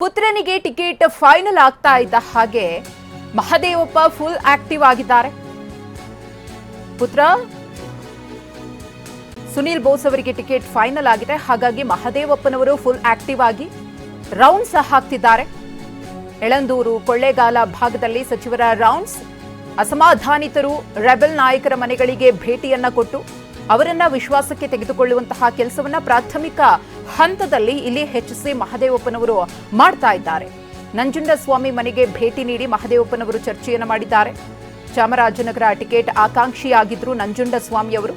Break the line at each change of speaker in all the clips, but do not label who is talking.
ಪುತ್ರನಿಗೆ ticket final ಆಗ್ತಾ ಇದ್ದ ಹಾಗೆ ಮಹದೇವಪ್ಪ ಫುಲ್ ಆಕ್ಟಿವ್ ಆಗಿದ್ದಾರೆ. ಪುತ್ರ ಸುನಿಲ್ ಬೋಸ್ ಅವರಿಗೆ ಟಿಕೆಟ್ ಫೈನಲ್ ಆಗಿದೆ. ಹಾಗಾಗಿ ಮಹದೇವಪ್ಪನವರು ಫುಲ್ ಆಕ್ಟಿವ್ ಆಗಿ ರೌಂಡ್ಸ್ ಹಾಕ್ತಿದ್ದಾರೆ. ಎಳಂದೂರು ಕೊಳ್ಳೇಗಾಲ ಭಾಗದಲ್ಲಿ ಸಚಿವರ ರೌಂಡ್ಸ್. ಅಸಮಾಧಾನಿತರು ರೆಬೆಲ್ ನಾಯಕರ ಮನೆಗಳಿಗೆ ಭೇಟಿಯನ್ನ ಕೊಟ್ಟು ಅವರನ್ನ ವಿಶ್ವಾಸಕ್ಕೆ ತೆಗೆದುಕೊಳ್ಳುವಂತಹ ಕೆಲಸವನ್ನ ಪ್ರಾಥಮಿಕ ಹಂತದಲ್ಲಿ ಇಲ್ಲಿ ಎಚ್.ಸಿ. ಮಹದೇವಪ್ಪನವರು ಮಾಡ್ತಾ ಇದ್ದಾರೆ. ನಂಜುಂಡಸ್ವಾಮಿ ಮನೆಗೆ ಭೇಟಿ ನೀಡಿ ಮಹದೇವಪ್ಪನವರು ಚರ್ಚೆಯನ್ನ ಮಾಡಿದ್ದಾರೆ. ಚಾಮರಾಜನಗರ ಟಿಕೆಟ್ ಆಕಾಂಕ್ಷಿಯಾಗಿದ್ರು ನಂಜುಂಡಸ್ವಾಮಿಯವರು.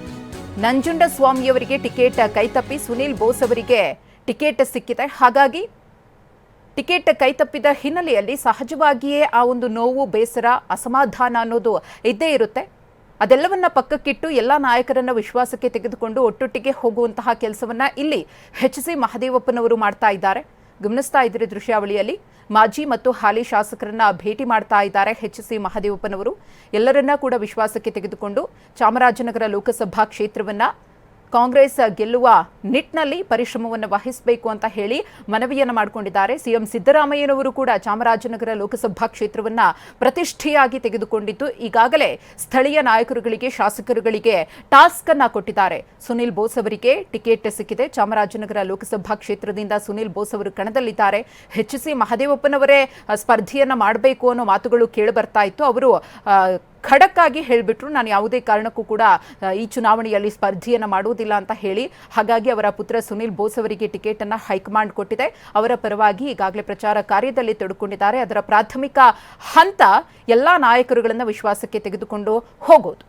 ನಂಜುಂಡಸ್ವಾಮಿಯವರಿಗೆ ಟಿಕೆಟ್ ಕೈತಪ್ಪಿ ಸುನಿಲ್ ಬೋಸ್ ಅವರಿಗೆ ಟಿಕೆಟ್ ಸಿಕ್ಕಿದೆ. ಹಾಗಾಗಿ ಟಿಕೆಟ್ ಕೈತಪ್ಪಿದ ಹಿನ್ನೆಲೆಯಲ್ಲಿ ಸಹಜವಾಗಿಯೇ ಆ ಒಂದು ನೋವು, ಬೇಸರ, ಅಸಮಾಧಾನ ಅನ್ನೋದು ಇದ್ದೇ ಇರುತ್ತೆ. ಅದೆಲ್ಲವನ್ನ ಪಕ್ಕಕ್ಕಿಟ್ಟು ಎಲ್ಲ ನಾಯಕರನ್ನ ವಿಶ್ವಾಸಕ್ಕೆ ತೆಗೆದುಕೊಂಡು ಒಟ್ಟೊಟ್ಟಿಗೆ ಹೋಗುವಂತಹ ಕೆಲಸವನ್ನ ಇಲ್ಲಿ ಎಚ್.ಸಿ. ಮಹದೇವಪ್ಪನವರು ಮಾಡ್ತಾ ಇದ್ದಾರೆ. ಗಮನಿಸ್ತಾ ಇದ್ರೆ ದೃಶ್ಯಾವಳಿಯಲ್ಲಿ ಮಾಜಿ ಮತ್ತು ಹಾಲಿ ಶಾಸಕರನ್ನ ಭೇಟಿ ಮಾಡ್ತಾ ಇದ್ದಾರೆ ಎಚ್.ಸಿ. ಮಹದೇವಪ್ಪನವರು. ಎಲ್ಲರನ್ನ ಕೂಡ ವಿಶ್ವಾಸಕ್ಕೆ ತೆಗೆದುಕೊಂಡು ಚಾಮರಾಜನಗರ ಲೋಕಸಭಾ ಕ್ಷೇತ್ರವನ್ನ ಕಾಂಗ್ರೆಸ್ ಗೆಲ್ಲುವ ನಿಟ್ಟಿನಲ್ಲಿ ಪರಿಶ್ರಮವನ್ನು ವಹಿಸಬೇಕು ಅಂತ ಹೇಳಿ ಮನವಿಯನ್ನು ಮಾಡಿಕೊಂಡಿದ್ದಾರೆ. ಸಿಎಂ ಸಿದ್ದರಾಮಯ್ಯನವರು ಕೂಡ ಚಾಮರಾಜನಗರ ಲೋಕಸಭಾ ಕ್ಷೇತ್ರವನ್ನ ಪ್ರತಿಷ್ಠೆಯಾಗಿ ತೆಗೆದುಕೊಂಡಿದ್ದು ಈಗಾಗಲೇ ಸ್ಥಳೀಯ ನಾಯಕರುಗಳಿಗೆ, ಶಾಸಕರುಗಳಿಗೆ ಟಾಸ್ಕ್ ಅನ್ನ ಕೊಟ್ಟಿದ್ದಾರೆ. ಸುನಿಲ್ ಬೋಸ್ ಅವರಿಗೆ ಟಿಕೆಟ್ ಸಿಕ್ಕಿದೆ. ಚಾಮರಾಜನಗರ ಲೋಕಸಭಾ ಕ್ಷೇತ್ರದಿಂದ ಸುನಿಲ್ ಬೋಸ್ ಅವರು ಕಣದಲ್ಲಿದ್ದಾರೆ. ಎಚ್.ಸಿ. ಮಹದೇವಪ್ಪನವರೇ ಸ್ಪರ್ಧೆಯನ್ನ ಮಾಡಬೇಕು ಅನ್ನೋ ಮಾತುಗಳು ಕೇಳಿ ಬರ್ತಾ ಇತ್ತು. ಅವರು ಖಡಕ್ ಆಗಿ ಹೇಳಿಬಿಟ್ರು, ನಾನು ಯಾವುದೇ ಕಾರಣಕ್ಕೂ ಕೂಡ ಈ ಚುನಾವಣೆಯಲ್ಲಿ ಸ್ಪರ್ಧೆಯನ್ನು ಮಾಡುವುದಿಲ್ಲ ಅಂತ ಹೇಳಿ. ಹಾಗಾಗಿ ಅವರ ಪುತ್ರ ಸುನಿಲ್ ಬೋಸ್ ಅವರಿಗೆ ಟಿಕೆಟ್ ಅನ್ನ ಹೈಕಮಾಂಡ್ ಕೊಟ್ಟಿದೆ. ಅವರ ಪರವಾಗಿ ಈಗಾಗಲೇ ಪ್ರಚಾರ ಕಾರ್ಯದಲ್ಲಿ ತೊಡಕೊಂಡಿದ್ದಾರೆ. ಅದರ ಪ್ರಾಥಮಿಕ ಹಂತ ಎಲ್ಲಾ ನಾಯಕರುಗಳನ್ನು ವಿಶ್ವಾಸಕ್ಕೆ ತೆಗೆದುಕೊಂಡು ಹೋಗೋದು.